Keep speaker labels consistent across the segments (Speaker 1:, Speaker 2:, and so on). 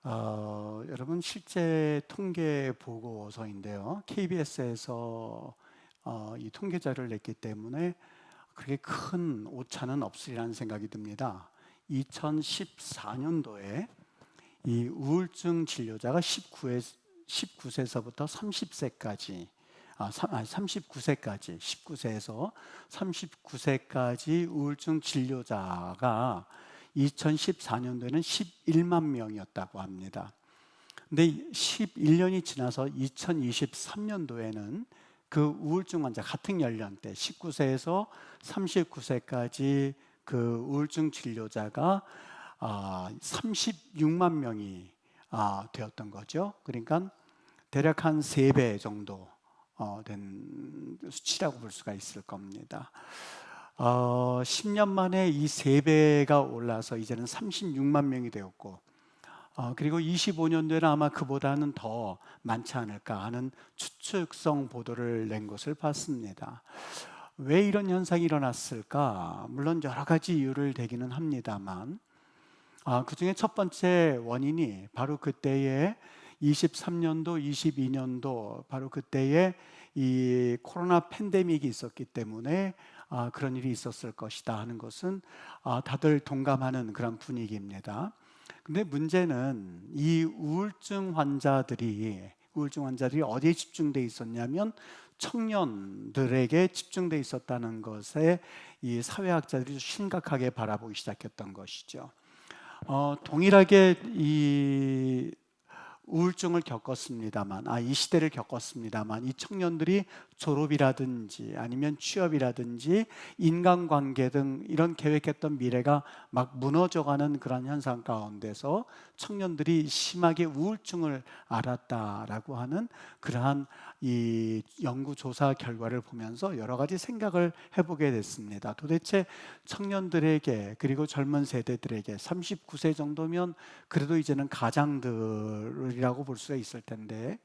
Speaker 1: 여러분 실제 통계 보고서인데요. KBS에서 이 통계 자료를 냈기 때문에 그렇게 큰 오차는 없으리라는 생각이 듭니다. 2014년도에 이 우울증 진료자가 19세서부터 30세까지 39세까지 19세에서 39세까지 우울증 진료자가 2014년도에는 11만 명이었다고 합니다. 근데 11년이 지나서 2023년도에는 그 우울증 환자 같은 연령대 19세에서 39세까지 그 우울증 진료자가 36만 명이 되었던 거죠. 그러니까 대략 한 3배 정도 된 수치라고 볼 수가 있을 겁니다. 10년 만에 이 3배가 올라서 이제는 36만 명이 되었고, 그리고 25년도에는 아마 그보다는 더 많지 않을까 하는 추측성 보도를 낸 것을 봤습니다. 왜 이런 현상이 일어났을까? 물론 여러 가지 이유를 대기는 합니다만, 그 중에 첫 번째 원인이 바로 그때의 23년도, 22년도 바로 그때에 이 코로나 팬데믹이 있었기 때문에 그런 일이 있었을 것이다 하는 것은 다들 동감하는 그런 분위기입니다. 근데 문제는 이 우울증 환자들이 어디에 집중돼 있었냐면 청년들에게 집중돼 있었다는 것에 이 사회학자들이 심각하게 바라보기 시작했던 것이죠. 동일하게 이 우울증을 겪었습니다만, 이 시대를 겪었습니다만, 이 청년들이 졸업이라든지 아니면 취업이라든지 인간관계 등 이런 계획했던 미래가 막 무너져가는 그런 현상 가운데서 청년들이 심하게 우울증을 앓았다라고 하는 그러한 이 연구조사 결과를 보면서 여러 가지 생각을 해보게 됐습니다. 도대체 청년들에게 그리고 젊은 세대들에게 39세 정도면 그래도 이제는 가장들이라고 볼 수가 있을 텐데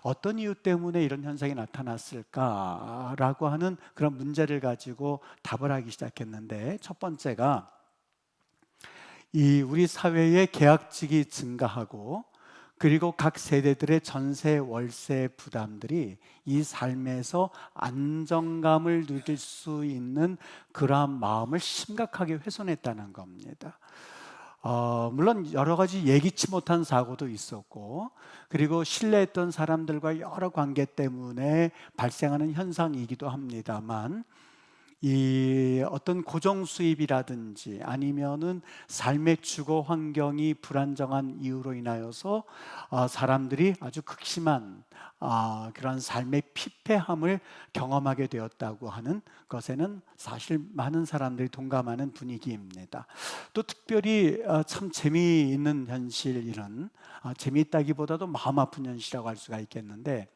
Speaker 1: 어떤 이유 때문에 이런 현상이 나타났을까라고 하는 그런 문제를 가지고 답을 하기 시작했는데, 첫 번째가 이 우리 사회의 계약직이 증가하고 그리고 각 세대들의 전세, 월세 부담들이 이 삶에서 안정감을 누릴 수 있는 그러한 마음을 심각하게 훼손했다는 겁니다. 물론 여러 가지 예기치 못한 사고도 있었고, 그리고 신뢰했던 사람들과 여러 관계 때문에 발생하는 현상이기도 합니다만, 이 어떤 고정 수입이라든지 아니면은 삶의 주거 환경이 불안정한 이유로 인하여서 사람들이 아주 극심한 그런 삶의 피폐함을 경험하게 되었다고 하는 것에는 사실 많은 사람들이 동감하는 분위기입니다. 또 특별히 참 재미있는 현실은 재미있다기보다도 마음 아픈 현실이라고 할 수가 있겠는데,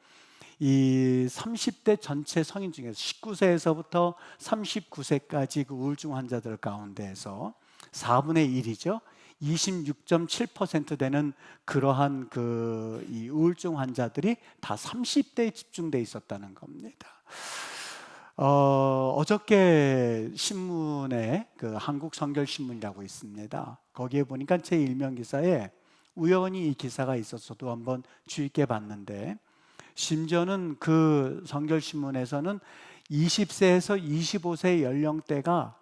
Speaker 1: 이 30대 전체 성인 중에서 19세에서부터 39세까지 그 우울증 환자들 가운데에서 4분의 1이죠. 26.7% 되는 그러한 이 우울증 환자들이 다 30대에 집중돼 있었다는 겁니다. 어저께 신문에 그 한국성결신문이라고 있습니다. 거기에 보니까 제 일면 기사에 우연히 이 기사가 있어서도 한번 주의 있게 봤는데, 심지어는 그 성결신문에서는 20세에서 25세 연령대가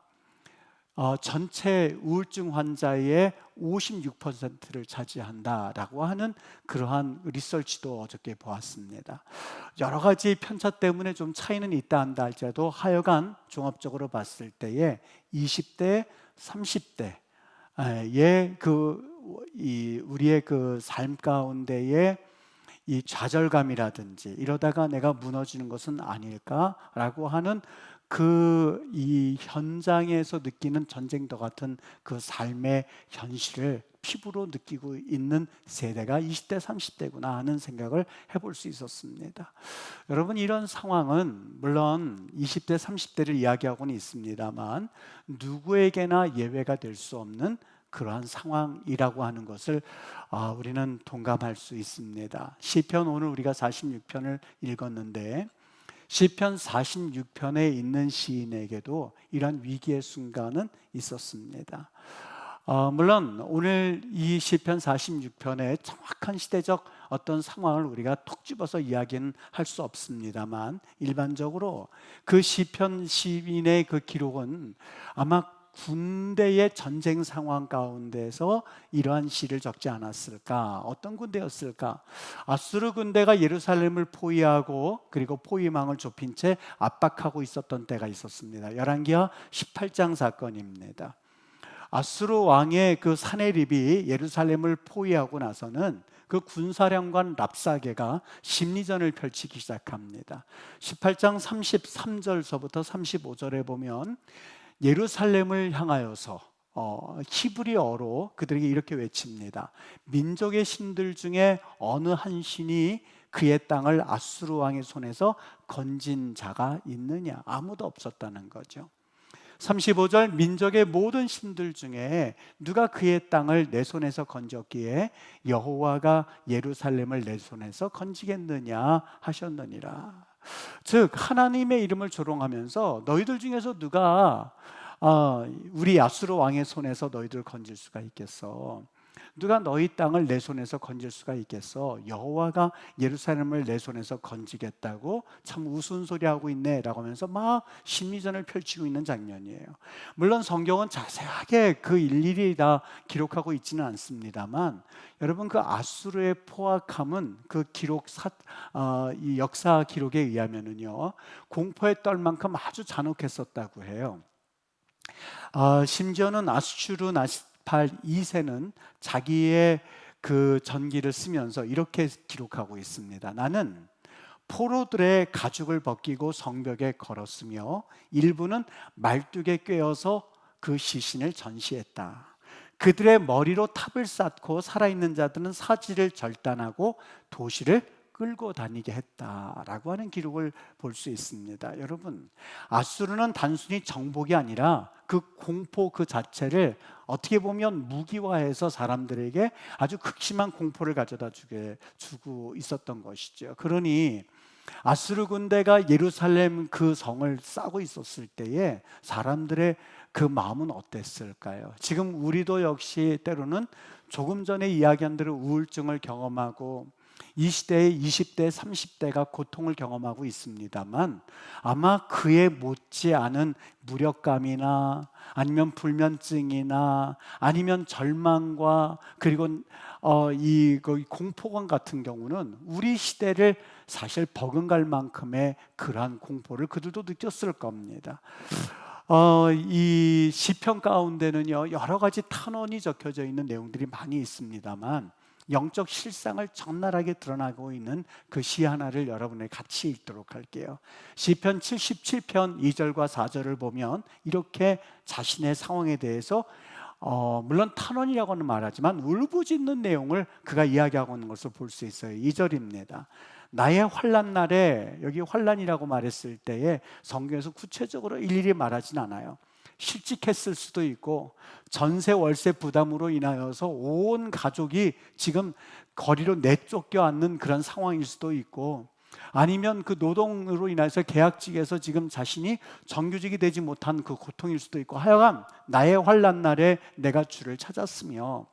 Speaker 1: 전체 우울증 환자의 56%를 차지한다라고 하는 그러한 리서치도 어저께 보았습니다. 여러 가지 편차 때문에 좀 차이는 있다 한다 할지라도 하여간 종합적으로 봤을 때에 20대, 30대의 우리의 그 삶 가운데에 이 좌절감이라든지 이러다가 내가 무너지는 것은 아닐까라고 하는 이 현장에서 느끼는 전쟁터 같은 그 삶의 현실을 피부로 느끼고 있는 세대가 20대, 30대구나 하는 생각을 해볼 수 있었습니다. 여러분, 이런 상황은 물론 20대, 30대를 이야기하고는 있습니다만 누구에게나 예외가 될 수 없는 그러한 상황이라고 하는 것을 우리는 동감할 수 있습니다. 시편, 오늘 우리가 46편을 읽었는데 시편 46편에 있는 시인에게도 이러한 위기의 순간은 있었습니다. 물론 오늘 이 시편 46편의 정확한 시대적 어떤 상황을 우리가 톡 집어서 이야기는 할 수 없습니다만, 일반적으로 그 시편 시인의 그 기록은 아마 군대의 전쟁 상황 가운데서 이러한 시를 적지 않았을까? 어떤 군대였을까? 아수르 군대가 예루살렘을 포위하고 그리고 포위망을 좁힌 채 압박하고 있었던 때가 있었습니다. 열왕기하 18장 사건입니다. 아수르 왕의 그 사네립이 예루살렘을 포위하고 나서는 그 군사령관 랍사게가 심리전을 펼치기 시작합니다. 18장 33절서부터 35절에 보면 예루살렘을 향하여서 히브리어로 그들에게 이렇게 외칩니다. 민족의 신들 중에 어느 한 신이 그의 땅을 아수르 왕의 손에서 건진 자가 있느냐? 아무도 없었다는 거죠. 35절, 민족의 모든 신들 중에 누가 그의 땅을 내 손에서 건졌기에 여호와가 예루살렘을 내 손에서 건지겠느냐 하셨느니라. 즉 하나님의 이름을 조롱하면서 너희들 중에서 누가 우리 아수르 왕의 손에서 너희들을 건질 수가 있겠어? 누가 너희 땅을 내 손에서 건질 수가 있겠어? 여호와가 예루살렘을 내 손에서 건지겠다고 참 우스운 소리 하고 있네 라고 하면서 막 심리전을 펼치고 있는 장면이에요. 물론 성경은 자세하게 그 일일이 다 기록하고 있지는 않습니다만, 여러분 그 아수르의 포악함은 그 이 역사 기록에 의하면은요, 공포에 떨 만큼 아주 잔혹했었다고 해요. 심지어는 아슈르나스팔 2세는 자기의 그 전기를 쓰면서 이렇게 기록하고 있습니다. 나는 포로들의 가죽을 벗기고 성벽에 걸었으며 일부는 말뚝에 꿰어서 그 시신을 전시했다. 그들의 머리로 탑을 쌓고 살아있는 자들은 사지를 절단하고 도시를 끌고 다니게 했다라고 하는 기록을 볼 수 있습니다. 여러분, 아수르는 단순히 정복이 아니라 그 공포 그 자체를 어떻게 보면 무기화해서 사람들에게 아주 극심한 공포를 가져다 주고 있었던 것이죠. 그러니 아수르 군대가 예루살렘 그 성을 싸고 있었을 때에 사람들의 그 마음은 어땠을까요? 지금 우리도 역시 때로는 조금 전에 이야기한 대로 우울증을 경험하고 이 시대의 20대, 30대가 고통을 경험하고 있습니다만, 아마 그에 못지않은 무력감이나 아니면 불면증이나 아니면 절망과 그리고 이 공포감 같은 경우는 우리 시대를 사실 버금갈 만큼의 그러한 공포를 그들도 느꼈을 겁니다. 이 시편 가운데는요, 여러 가지 탄원이 적혀져 있는 내용들이 많이 있습니다만, 영적 실상을 적나라하게 드러나고 있는 그 시 하나를 여러분에 같이 읽도록 할게요. 시편 77편 2절과 4절을 보면 이렇게 자신의 상황에 대해서 물론 탄원이라고는 말하지만 울부짖는 내용을 그가 이야기하고 있는 것을 볼 수 있어요. 2절입니다. 나의 환난 날에, 여기 환난이라고 말했을 때에 성경에서 구체적으로 일일이 말하진 않아요. 실직했을 수도 있고 전세 월세 부담으로 인하여서 온 가족이 지금 거리로 내쫓겨 앉는 그런 상황일 수도 있고, 아니면 그 노동으로 인해서 계약직에서 지금 자신이 정규직이 되지 못한 그 고통일 수도 있고, 하여간 나의 환난 날에 내가 주를 찾았으며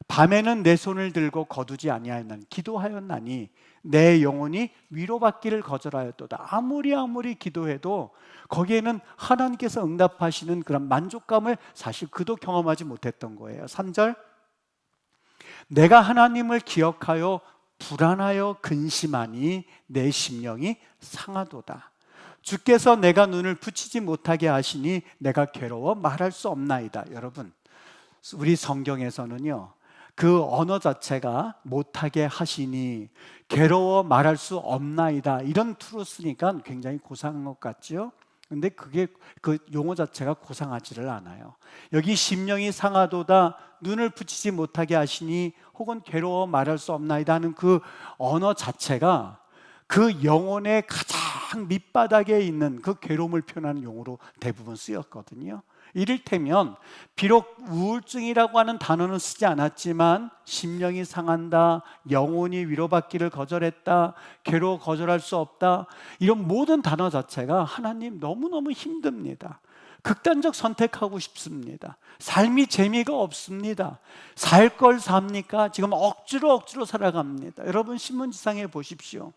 Speaker 1: 밤에는 내 손을 들고 거두지 아니하였나니 기도하였나니 내 영혼이 위로받기를 거절하였도다. 아무리 기도해도 거기에는 하나님께서 응답하시는 그런 만족감을 사실 그도 경험하지 못했던 거예요. 3절, 내가 하나님을 기억하여 불안하여 근심하니 내 심령이 상하도다. 주께서 내가 눈을 붙이지 못하게 하시니 내가 괴로워 말할 수 없나이다. 여러분, 우리 성경에서는요, 그 언어 자체가 못하게 하시니 괴로워 말할 수 없나이다, 이런 투로 쓰니까 굉장히 고상한 것 같죠? 근데 그게 그 용어 자체가 고상하지를 않아요. 여기 심령이 상하도다, 눈을 붙이지 못하게 하시니, 혹은 괴로워 말할 수 없나이다 하는 그 언어 자체가 그 영혼의 가장 밑바닥에 있는 그 괴로움을 표현하는 용어로 대부분 쓰였거든요. 이를테면 비록 우울증이라고 하는 단어는 쓰지 않았지만 심령이 상한다, 영혼이 위로받기를 거절했다, 괴로워 거절할 수 없다, 이런 모든 단어 자체가 하나님 너무너무 힘듭니다. 극단적 선택하고 싶습니다. 삶이 재미가 없습니다. 살 걸 삽니까? 지금 억지로 살아갑니다. 여러분 신문지상에 보십시오.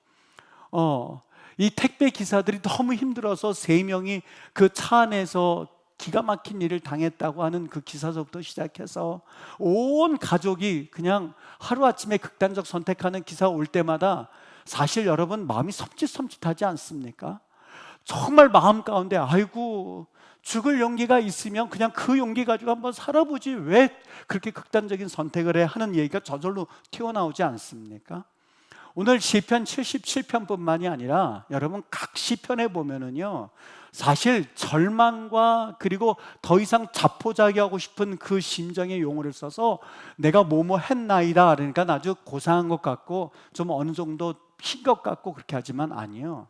Speaker 1: 이 택배 기사들이 너무 힘들어서 3명이 그 차 안에서 기가 막힌 일을 당했다고 하는 그 기사서부터 시작해서 온 가족이 그냥 하루아침에 극단적 선택하는 기사 올 때마다 사실 여러분 마음이 섬찟섬찟하지 않습니까? 정말 마음 가운데 아이고 죽을 용기가 있으면 그냥 그 용기 가지고 한번 살아보지 왜 그렇게 극단적인 선택을 해 하는 얘기가 저절로 튀어나오지 않습니까? 오늘 시편 77편뿐만이 아니라 여러분 각 시편에 보면은요 사실 절망과 그리고 더 이상 자포자기하고 싶은 그 심정의 용어를 써서 내가 뭐뭐 했나이다 그러니까 아주 고상한 것 같고 좀 어느 정도 흰 것 같고 그렇게 하지만 아니요,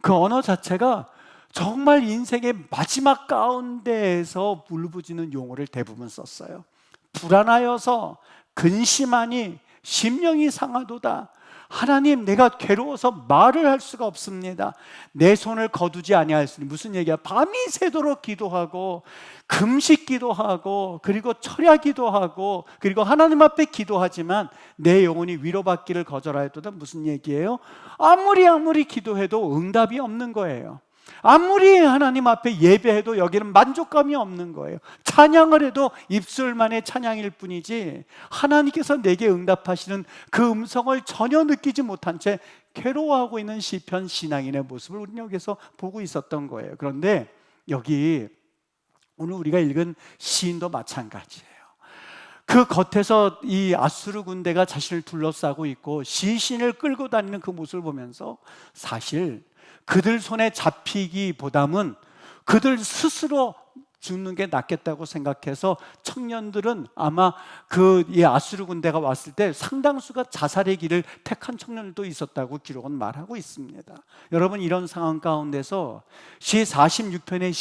Speaker 1: 그 언어 자체가 정말 인생의 마지막 가운데에서 울부짖는 용어를 대부분 썼어요. 불안하여서 근심하니 심령이 상하도다. 하나님 내가 괴로워서 말을 할 수가 없습니다. 내 손을 거두지 아니하였으니, 무슨 얘기야? 밤이 새도록 기도하고 금식 기도하고 그리고 철야 기도하고 그리고 하나님 앞에 기도하지만 내 영혼이 위로받기를 거절하였도다. 무슨 얘기예요? 아무리 기도해도 응답이 없는 거예요. 아무리 하나님 앞에 예배해도 여기는 만족감이 없는 거예요. 찬양을 해도 입술만의 찬양일 뿐이지 하나님께서 내게 응답하시는 그 음성을 전혀 느끼지 못한 채 괴로워하고 있는 시편 신앙인의 모습을 우리는 여기서 보고 있었던 거예요. 그런데 여기 오늘 우리가 읽은 시인도 마찬가지예요. 그 겉에서 이 아수르 군대가 자신을 둘러싸고 있고 시신을 끌고 다니는 그 모습을 보면서 사실 그들 손에 잡히기보다는 그들 스스로 죽는 게 낫겠다고 생각해서 청년들은 아마 이 아수르 군대가 왔을 때 상당수가 자살의 길을 택한 청년들도 있었다고 기록은 말하고 있습니다. 여러분 이런 상황 가운데서 시 46편의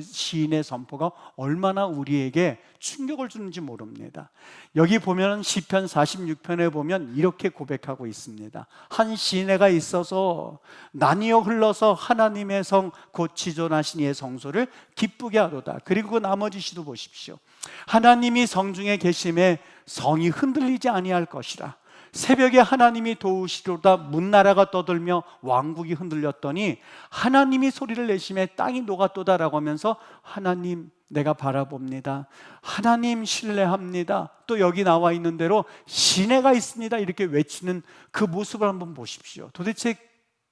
Speaker 1: 시인의 선포가 얼마나 우리에게 충격을 주는지 모릅니다. 여기 보면 시편 46편에 보면 이렇게 고백하고 있습니다. 한 시내가 있어서 나뉘어 흘러서 하나님의 성 곧 지존하신 이의 성소를 기쁘게 하도다. 그리고 그 나머지 시도 보십시오. 하나님이 성중에 계심에 성이 흔들리지 아니할 것이라. 새벽에 하나님이 도우시로다. 문나라가 떠들며 왕국이 흔들렸더니 하나님이 소리를 내심에 땅이 녹았도다라고 하면서 하나님 내가 바라봅니다. 하나님 신뢰합니다. 또 여기 나와 있는 대로 시내가 있습니다. 이렇게 외치는 그 모습을 한번 보십시오. 도대체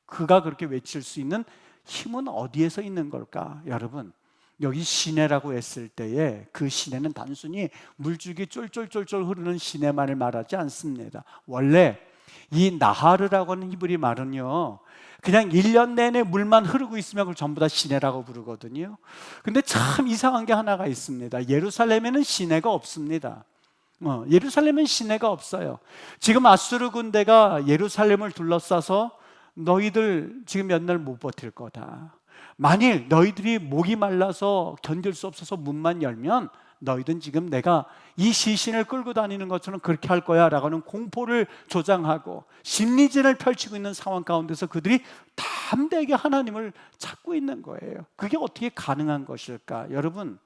Speaker 1: 그가 그렇게 외칠 수 있는 힘은 어디에서 있는 걸까? 여러분 여기 시내라고 했을 때에 그 시내는 단순히 물줄기 쫄쫄쫄쫄 흐르는 시내만을 말하지 않습니다. 원래 이 나하르라고 하는 히브리 말은요 그냥 1년 내내 물만 흐르고 있으면 그걸 전부 다 시내라고 부르거든요. 근데 참 이상한 게 하나가 있습니다. 예루살렘에는 시내가 없습니다. 예루살렘은 시내가 없어요. 지금 아수르 군대가 예루살렘을 둘러싸서 너희들 지금 몇 날 못 버틸 거다. 만일 너희들이 목이 말라서 견딜 수 없어서 문만 열면 너희들은 지금 내가 이 시신을 끌고 다니는 것처럼 그렇게 할 거야 라고 하는 공포를 조장하고 심리전을 펼치고 있는 상황 가운데서 그들이 담대하게 하나님을 찾고 있는 거예요. 그게 어떻게 가능한 것일까? 여러분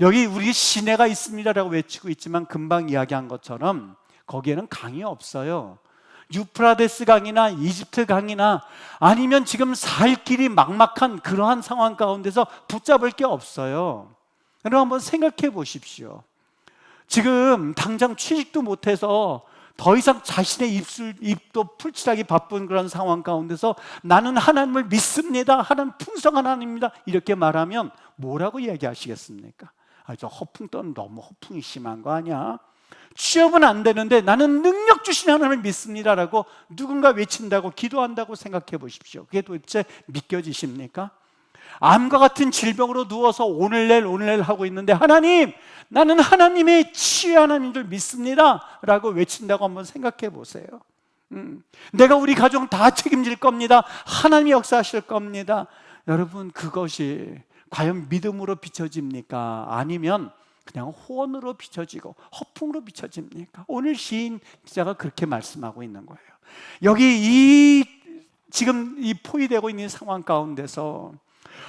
Speaker 1: 여기 우리 시내가 있습니다라고 외치고 있지만 금방 이야기한 것처럼 거기에는 강이 없어요. 유프라데스 강이나 이집트 강이나 아니면 지금 살 길이 막막한 그러한 상황 가운데서 붙잡을 게 없어요. 여러분 한번 생각해 보십시오. 지금 당장 취직도 못해서 더 이상 자신의 입도 풀칠하기 바쁜 그런 상황 가운데서 나는 하나님을 믿습니다. 하나님 풍성한 하나님입니다. 이렇게 말하면 뭐라고 이야기하시겠습니까? 저 허풍 떠는 너무 허풍이 심한 거 아니야? 취업은 안 되는데 나는 능력 주신 하나님을 믿습니다라고 누군가 외친다고 기도한다고 생각해 보십시오. 그게 도대체 믿겨지십니까? 암과 같은 질병으로 누워서 오늘 내일 하고 있는데 하나님 나는 하나님의 치유 하나님인 줄 믿습니다 라고 외친다고 한번 생각해 보세요. 내가 우리 가정 다 책임질 겁니다. 하나님이 역사하실 겁니다. 여러분 그것이 과연 믿음으로 비춰집니까? 아니면 그냥 호언으로 비춰지고 허풍으로 비춰집니까? 오늘 시인 기자가 그렇게 말씀하고 있는 거예요. 여기 지금 이 포위되고 있는 상황 가운데서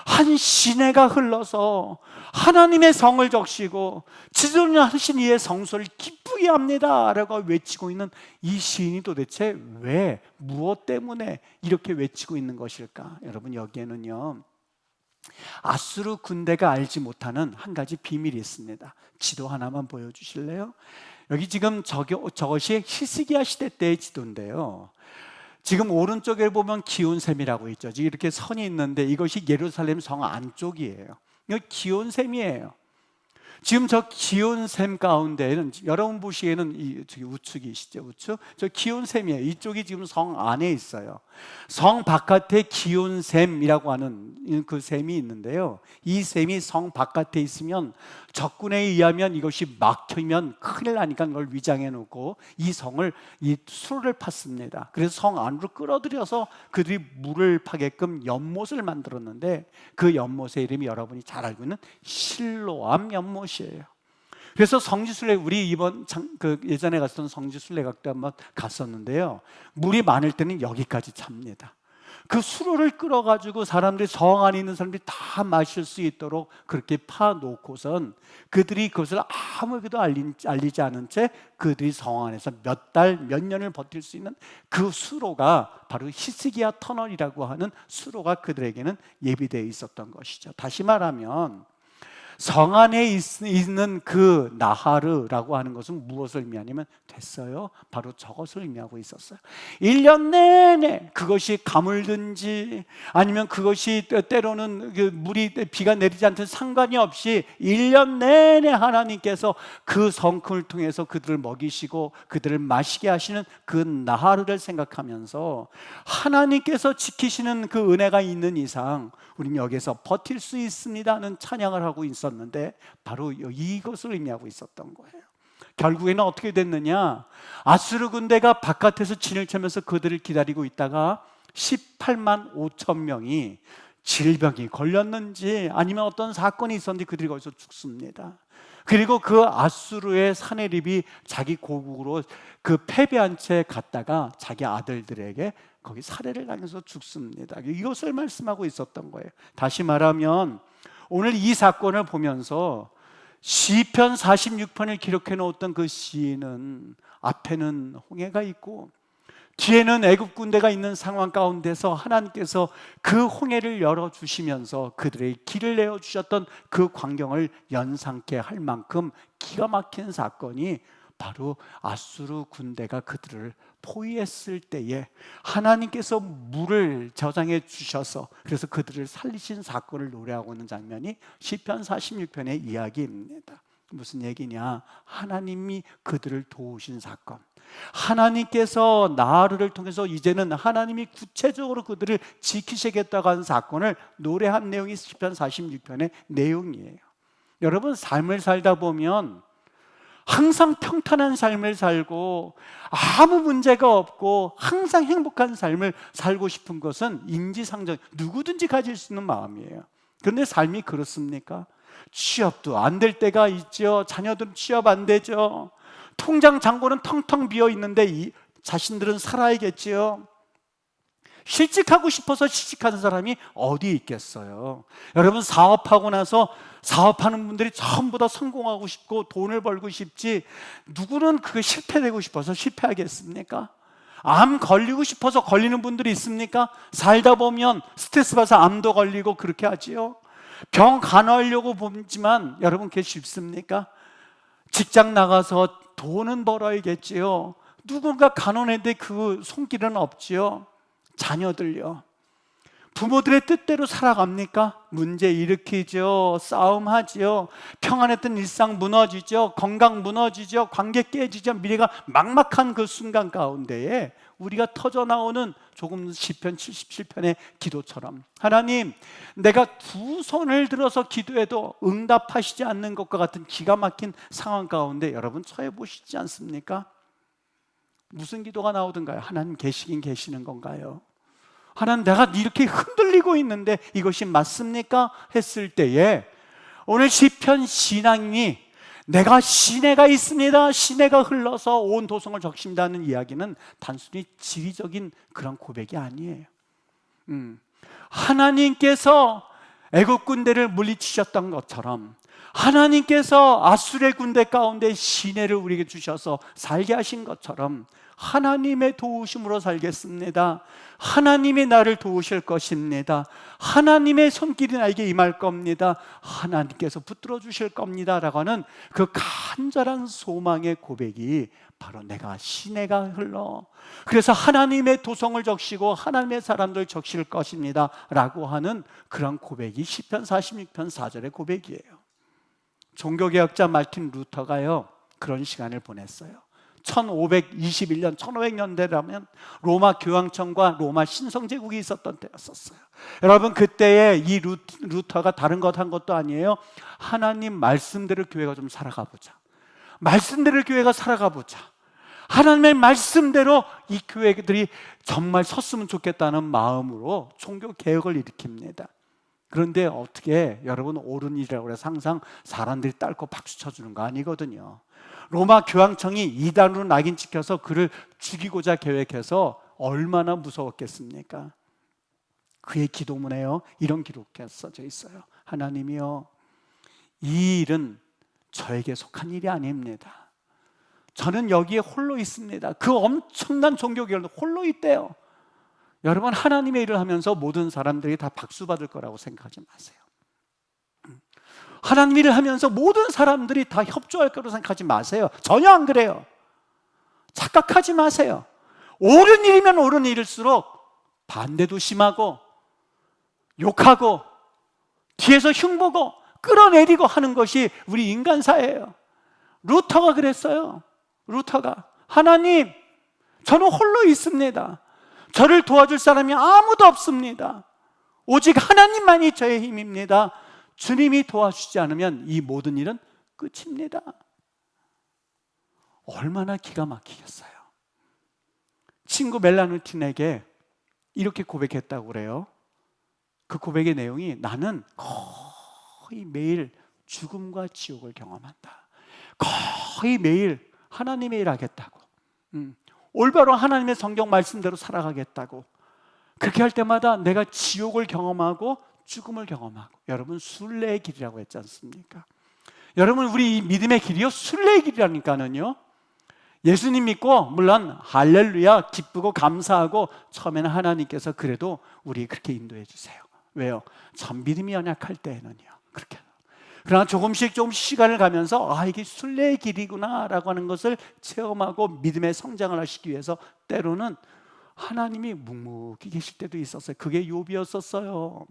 Speaker 1: 한 시내가 흘러서 하나님의 성을 적시고 지존하신 이의 성소를 기쁘게 합니다 라고 외치고 있는 이 시인이 도대체 왜, 무엇 때문에 이렇게 외치고 있는 것일까? 여러분, 여기에는요 아수르 군대가 알지 못하는 한 가지 비밀이 있습니다. 지도 하나만 보여주실래요? 여기 지금 저것이 히스기야 시대 때의 지도인데요, 지금 오른쪽에 보면 기온샘이라고 있죠. 이렇게 선이 있는데 이것이 예루살렘 성 안쪽이에요. 이거 기온샘이에요. 지금 저 기온샘 가운데는 여러분 보시기에는 저기 우측이시죠, 우측? 저 기온샘이에요. 이쪽이 지금 성 안에 있어요. 성 바깥에 기온샘이라고 하는 그 샘이 있는데요, 이 샘이 성 바깥에 있으면 적군에 의하면 이것이 막히면 큰일 나니까 그걸 위장해 놓고 이 성을, 이 수로를 팠습니다. 그래서 성 안으로 끌어들여서 그들이 물을 파게끔 연못을 만들었는데 그 연못의 이름이 여러분이 잘 알고 있는 실로암 연못이에요. 그래서 성지순례, 우리 이번 예전에 갔던 성지순례각도 한번 갔었는데요, 물이 많을 때는 여기까지 찹니다. 그 수로를 끌어가지고 사람들이 성 안에 있는 사람들이 다 마실 수 있도록 그렇게 파놓고선 그들이 그것을 아무에게도 알리지 않은 채 그들이 성 안에서 몇 달, 몇 년을 버틸 수 있는 그 수로가 바로 히스기야 터널이라고 하는 수로가 그들에게는 예비되어 있었던 것이죠. 다시 말하면 성 안에 있는 그 나하르라고 하는 것은 무엇을 의미하냐면 됐어요, 바로 저것을 의미하고 있었어요. 1년 내내 그것이 가물든지 아니면 그것이 때로는 비가 내리지 않든 상관이 없이 1년 내내 하나님께서 그 성큼을 통해서 그들을 먹이시고 그들을 마시게 하시는 그 나하르를 생각하면서 하나님께서 지키시는 그 은혜가 있는 이상 우리는 여기서 버틸 수 있습니다는 찬양을 하고 있었는데 바로 이것을 의미하고 있었던 거예요. 결국에는 어떻게 됐느냐, 아수르 군대가 바깥에서 진을 치면서 그들을 기다리고 있다가 18만 5천 명이 질병이 걸렸는지 아니면 어떤 사건이 있었는지 그들이 거기서 죽습니다. 그리고 그 아수르의 사내립이 자기 고국으로 그 패배한 채 갔다가 자기 아들들에게 거기 살해를 당해서 죽습니다. 이것을 말씀하고 있었던 거예요. 다시 말하면 오늘 이 사건을 보면서 시편 46편을 기록해 놓았던 그 시인은 앞에는 홍해가 있고 뒤에는 애굽 군대가 있는 상황 가운데서 하나님께서 그 홍해를 열어주시면서 그들의 길을 내어주셨던 그 광경을 연상케 할 만큼 기가 막힌 사건이 바로 아수르 군대가 그들을 포위했을 때에 하나님께서 물을 저장해 주셔서 그래서 그들을 살리신 사건을 노래하고 있는 장면이 시편 46편의 이야기입니다. 무슨 얘기냐, 하나님이 그들을 도우신 사건, 하나님께서 나하르를 통해서 이제는 하나님이 구체적으로 그들을 지키시겠다고 하는 사건을 노래한 내용이 시편 46편의 내용이에요. 여러분, 삶을 살다 보면 항상 평탄한 삶을 살고 아무 문제가 없고 항상 행복한 삶을 살고 싶은 것은 인지상정, 누구든지 가질 수 있는 마음이에요. 그런데 삶이 그렇습니까? 취업도 안 될 때가 있죠. 자녀들은 취업 안 되죠. 통장 잔고는 텅텅 비어 있는데 자신들은 살아야겠지요. 실직하고 싶어서 실직하는 사람이 어디 있겠어요? 여러분, 사업하고 나서 사업하는 분들이 전부 다 성공하고 싶고 돈을 벌고 싶지, 누구는 그게 실패되고 싶어서 실패하겠습니까? 암 걸리고 싶어서 걸리는 분들이 있습니까? 살다 보면 스트레스 받아서 암도 걸리고 그렇게 하지요. 병 간호하려고 보지만 여러분, 그게 쉽습니까? 직장 나가서 돈은 벌어야겠지요. 누군가 간호하는데 그 손길은 없지요. 자녀들요, 부모들의 뜻대로 살아갑니까? 문제 일으키죠. 싸움하지요. 평안했던 일상 무너지죠. 건강 무너지죠. 관계 깨지죠. 미래가 막막한 그 순간 가운데에 우리가 터져나오는 조금 시편 77편의 기도처럼, 하나님, 내가 두 손을 들어서 기도해도 응답하시지 않는 것과 같은 기가 막힌 상황 가운데 여러분 처해 보시지 않습니까? 무슨 기도가 나오던가요? 하나님 계시긴 계시는 건가요? 하나님, 내가 이렇게 흔들리고 있는데 이것이 맞습니까? 했을 때에 오늘 시편 신앙이 내가 시내가 있습니다, 시내가 흘러서 온 도성을 적신다는 이야기는 단순히 지리적인 그런 고백이 아니에요. 하나님께서 애국 군대를 물리치셨던 것처럼 하나님께서 아수르의 군대 가운데 시내를 우리에게 주셔서 살게 하신 것처럼 하나님의 도우심으로 살겠습니다. 하나님이 나를 도우실 것입니다. 하나님의 손길이 나에게 임할 겁니다. 하나님께서 붙들어 주실 겁니다 라고 하는 그 간절한 소망의 고백이 바로 내가 시내가 흘러 그래서 하나님의 도성을 적시고 하나님의 사람들 적실 것입니다 라고 하는 그런 고백이 시편 46편 4절의 고백이에요. 종교개혁자 말틴 루터가요 그런 시간을 보냈어요. 1521년 1500년대라면 로마 교황청과 로마 신성제국이 있었던 때였었어요. 여러분 그때에 이 루터가 다른 것 한 것도 아니에요. 하나님 말씀대로 교회가 좀 살아가 보자. 말씀대로 교회가 살아가 보자. 하나님의 말씀대로 이 교회들이 정말 섰으면 좋겠다는 마음으로 종교개혁을 일으킵니다. 그런데 어떻게 여러분 옳은 일이라고 해서 항상 사람들이 딸고 박수 쳐주는 거 아니거든요. 로마 교황청이 이단으로 낙인 찍혀서 그를 죽이고자 계획해서 얼마나 무서웠겠습니까? 그의 기도문에요 이런 기록이 써져 있어요. 하나님이여 이 일은 저에게 속한 일이 아닙니다. 저는 여기에 홀로 있습니다. 그 엄청난 종교개혁을 홀로 있대요. 여러분 하나님의 일을 하면서 모든 사람들이 다 박수 받을 거라고 생각하지 마세요. 하나님 일을 하면서 모든 사람들이 다 협조할 거라고 생각하지 마세요. 전혀 안 그래요. 착각하지 마세요. 옳은 일이면 옳은 일일수록 반대도 심하고 욕하고 뒤에서 흉보고 끌어내리고 하는 것이 우리 인간사예요. 루터가 그랬어요. 루터가 하나님 저는 홀로 있습니다. 저를 도와줄 사람이 아무도 없습니다. 오직 하나님만이 저의 힘입니다. 주님이 도와주지 않으면 이 모든 일은 끝입니다. 얼마나 기가 막히겠어요. 친구 멜라누틴에게 이렇게 고백했다고 그래요. 그 고백의 내용이 나는 거의 매일 죽음과 지옥을 경험한다. 거의 매일 하나님의 일 하겠다고 올바로 하나님의 성경 말씀대로 살아가겠다고 그렇게 할 때마다 내가 지옥을 경험하고 죽음을 경험하고 여러분 순례의 길이라고 했지 않습니까? 여러분 우리 이 믿음의 길이요 순례의 길이라니까는요 예수님 믿고 물론 할렐루야 기쁘고 감사하고 처음에는 하나님께서 그래도 우리 그렇게 인도해 주세요. 왜요? 전 믿음이 연약할 때에는요 그렇게 그러나 조금씩 시간을 가면서 이게 순례의 길이구나 라고 하는 것을 체험하고 믿음의 성장을 하시기 위해서 때로는 하나님이 묵묵히 계실 때도 있었어요. 그게 욥이었었어요.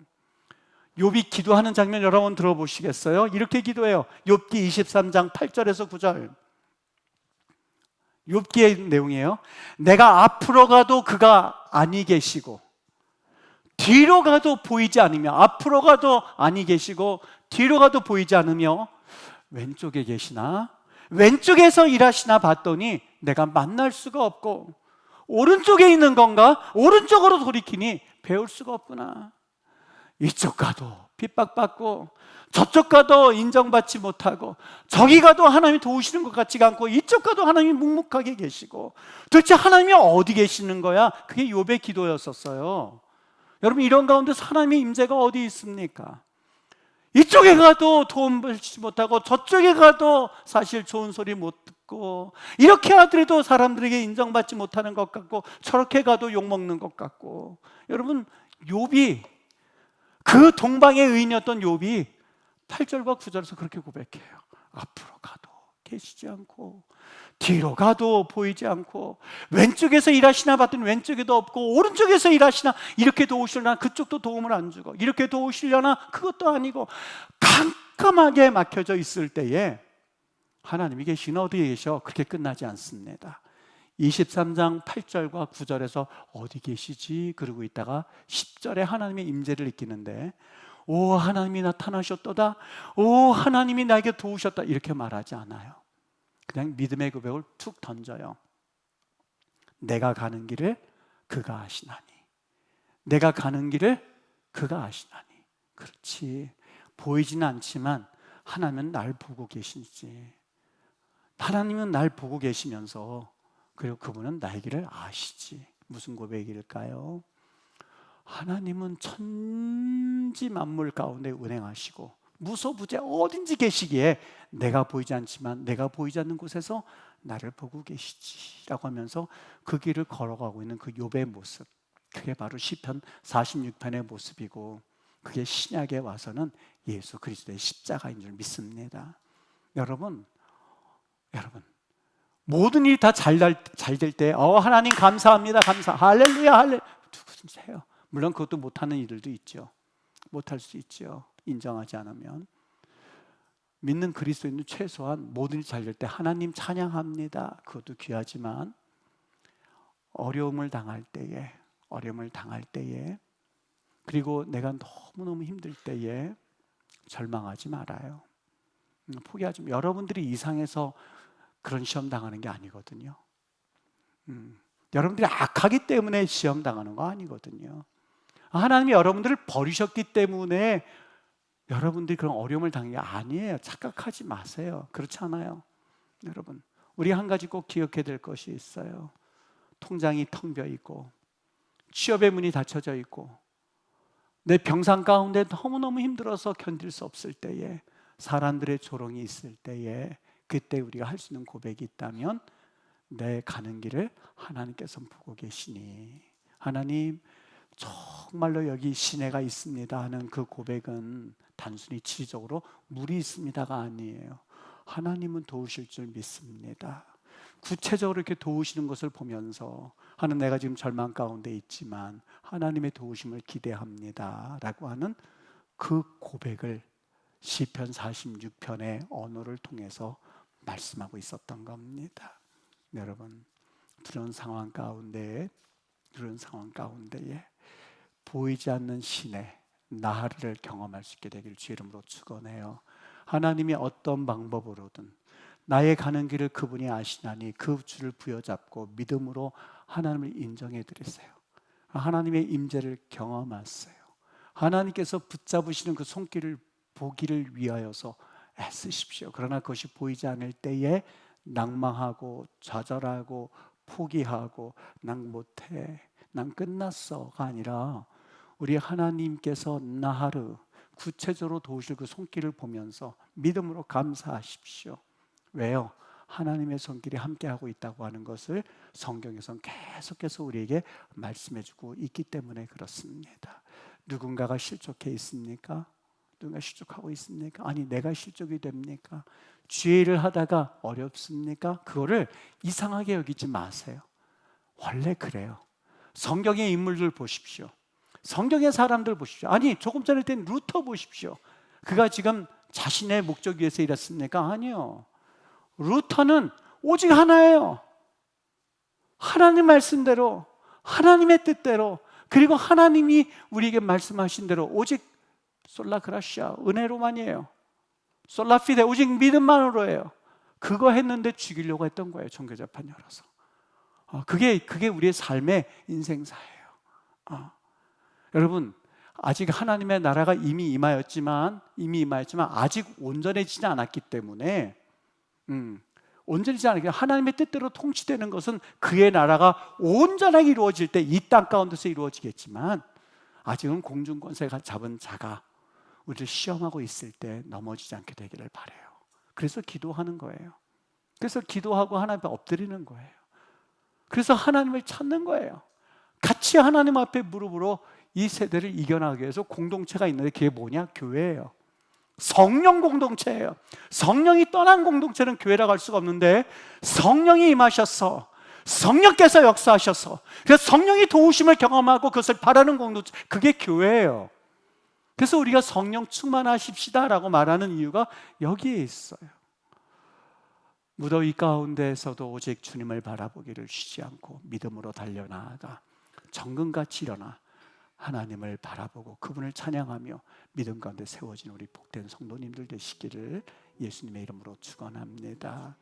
Speaker 1: 욥이 기도하는 장면 여러분 들어보시겠어요? 이렇게 기도해요. 욥기 23장 8절에서 9절 욥기의 내용이에요. 내가 앞으로 가도 그가 아니 계시고 뒤로 가도 보이지 않으며 앞으로 가도 아니 계시고 뒤로 가도 보이지 않으며 왼쪽에 계시나 왼쪽에서 일하시나 봤더니 내가 만날 수가 없고 오른쪽에 있는 건가? 오른쪽으로 돌이키니 배울 수가 없구나. 이쪽 가도 핍박받고 저쪽 가도 인정받지 못하고 저기 가도 하나님이 도우시는 것 같지가 않고 이쪽 가도 하나님이 묵묵하게 계시고 도대체 하나님이 어디 계시는 거야? 그게 욥의 기도였었어요. 여러분 이런 가운데서 하나님의 임재가 어디 있습니까? 이쪽에 가도 도움 받지 못하고 저쪽에 가도 사실 좋은 소리 못 듣고 이렇게 하더라도 사람들에게 인정받지 못하는 것 같고 저렇게 가도 욕먹는 것 같고 여러분 욥이 그 동방의 의인이었던 욥이 8절과 9절에서 그렇게 고백해요. 앞으로 가도 계시지 않고 뒤로 가도 보이지 않고 왼쪽에서 일하시나 봤더니 왼쪽에도 없고 오른쪽에서 일하시나 이렇게 도우시려나 그쪽도 도움을 안 주고 이렇게 도우시려나 그것도 아니고 깜깜하게 막혀져 있을 때에 하나님이 계시나 어디에 계셔? 그렇게 끝나지 않습니다. 23장 8절과 9절에서 어디 계시지? 그러고 있다가 10절에 하나님의 임재를 느끼는데 오 하나님이 나타나셨도다 오 하나님이 나에게 도우셨다 이렇게 말하지 않아요. 그냥 믿음의 고백을 툭 던져요. 내가 가는 길을 그가 아시나니 내가 가는 길을 그가 아시나니 그렇지 보이지는 않지만 하나님은 날 보고 계시지. 하나님은 날 보고 계시면서 그리고 그분은 나의 길을 아시지. 무슨 고백일까요? 하나님은 천지 만물 가운데 운행하시고 무소부재 어딘지 계시기에 내가 보이지 않지만 내가 보이지 않는 곳에서 나를 보고 계시지라고 하면서 그 길을 걸어가고 있는 그 욥의 모습, 그게 바로 시편 46편의 모습이고, 그게 신약에 와서는 예수 그리스도의 십자가인 줄 믿습니다. 여러분 모든 일이 다 잘 될 때 하나님 감사합니다, 할렐루야, 할렐루야 누구든지 해요. 물론 그것도 못하는 이들도 있죠. 못할 수 있죠. 인정하지 않으면. 믿는 그리스도인은 최소한 모든 일이 잘 될 때 하나님 찬양합니다, 그것도 귀하지만 어려움을 당할 때에 그리고 내가 너무너무 힘들 때에 절망하지 말아요. 포기하지 마요. 여러분들이 이상해서 그런 시험 당하는 게 아니거든요. 여러분들이 악하기 때문에 시험 당하는 거 아니거든요. 하나님이 여러분들을 버리셨기 때문에 여러분들이 그런 어려움을 당하는 게 아니에요. 착각하지 마세요. 그렇지 않아요. 여러분, 우리 한 가지 꼭 기억해야 될 것이 있어요. 통장이 텅 비어 있고 취업의 문이 닫혀져 있고 내 병상 가운데 너무너무 힘들어서 견딜 수 없을 때에, 사람들의 조롱이 있을 때에, 그때 우리가 할 수 있는 고백이 있다면 내 가는 길을 하나님께서 보고 계시니 하나님 정말로 여기 시내가 있습니다 하는 그 고백은 단순히 지리적으로 물이 있습니다가 아니에요. 하나님은 도우실 줄 믿습니다. 구체적으로 이렇게 도우시는 것을 보면서 하는, 내가 지금 절망 가운데 있지만 하나님의 도우심을 기대합니다 라고 하는 그 고백을 시편 46편의 언어를 통해서 말씀하고 있었던 겁니다. 여러분, 그런 상황 가운데에 보이지 않는 신의 나하를 경험할 수 있게 되기를 주의 이름으로 축원해요. 하나님이 어떤 방법으로든 나의 가는 길을 그분이 아시나니 그 줄을 부여잡고 믿음으로 하나님을 인정해 드리세요. 하나님의 임재를 경험하세요. 하나님께서 붙잡으시는 그 손길을 보기를 위하여서 애쓰십시오. 그러나 그것이 보이지 않을 때에 낭망하고 좌절하고 포기하고 난 못해, 난 끝났어가 아니라 우리 하나님께서 나하루 구체적으로 도우실 그 손길을 보면서 믿음으로 감사하십시오. 왜요? 하나님의 손길이 함께하고 있다고 하는 것을 성경에서는 계속해서 우리에게 말씀해주고 있기 때문에 그렇습니다. 누군가가 실족해 있습니까? 누군가 실족하고 있습니까? 아니, 내가 실족이 됩니까? 주의 일을 하다가 어렵습니까? 그거를 이상하게 여기지 마세요. 원래 그래요. 성경의 인물들 보십시오. 성경의 사람들 보십시오. 아니, 조금 전에 된 루터 보십시오. 그가 지금 자신의 목적 위해서 일했습니까? 아니요. 루터는 오직 하나예요. 하나님 말씀대로, 하나님의 뜻대로, 그리고 하나님이 우리에게 말씀하신 대로 오직 솔라그라시아, 은혜로만이에요. 솔라피데, 오직 믿음만으로예요. 그거 했는데 죽이려고 했던 거예요. 종교재판 열어서. 그게 우리의 삶의 인생사예요. 여러분, 아직 하나님의 나라가 이미 임하였지만 아직 온전해지지 않았기 때문에 온전히지 않게 하나님의 뜻대로 통치되는 것은 그의 나라가 온전하게 이루어질 때 이 땅 가운데서 이루어지겠지만, 아직은 공중권세가 잡은 자가 우리를 시험하고 있을 때 넘어지지 않게 되기를 바라요. 그래서 기도하는 거예요. 그래서 기도하고 하나님 앞에 엎드리는 거예요. 그래서 하나님을 찾는 거예요. 같이 하나님 앞에 무릎으로 이 세대를 이겨나가기 위해서 공동체가 있는데, 그게 뭐냐? 교회예요. 성령 공동체예요. 성령이 떠난 공동체는 교회라고 할 수가 없는데, 성령이 임하셔서 성령께서 역사하셔서 그래서 성령이 도우심을 경험하고 그것을 바라는 공동체, 그게 교회예요. 그래서 우리가 성령 충만하십시다라고 말하는 이유가 여기에 있어요. 무더위 가운데에서도 오직 주님을 바라보기를 쉬지 않고 믿음으로 달려나아가 정금같이 일어나 하나님을 바라보고 그분을 찬양하며 믿음 가운데 세워진 우리 복된 성도님들 되시기를 예수님의 이름으로 축원합니다.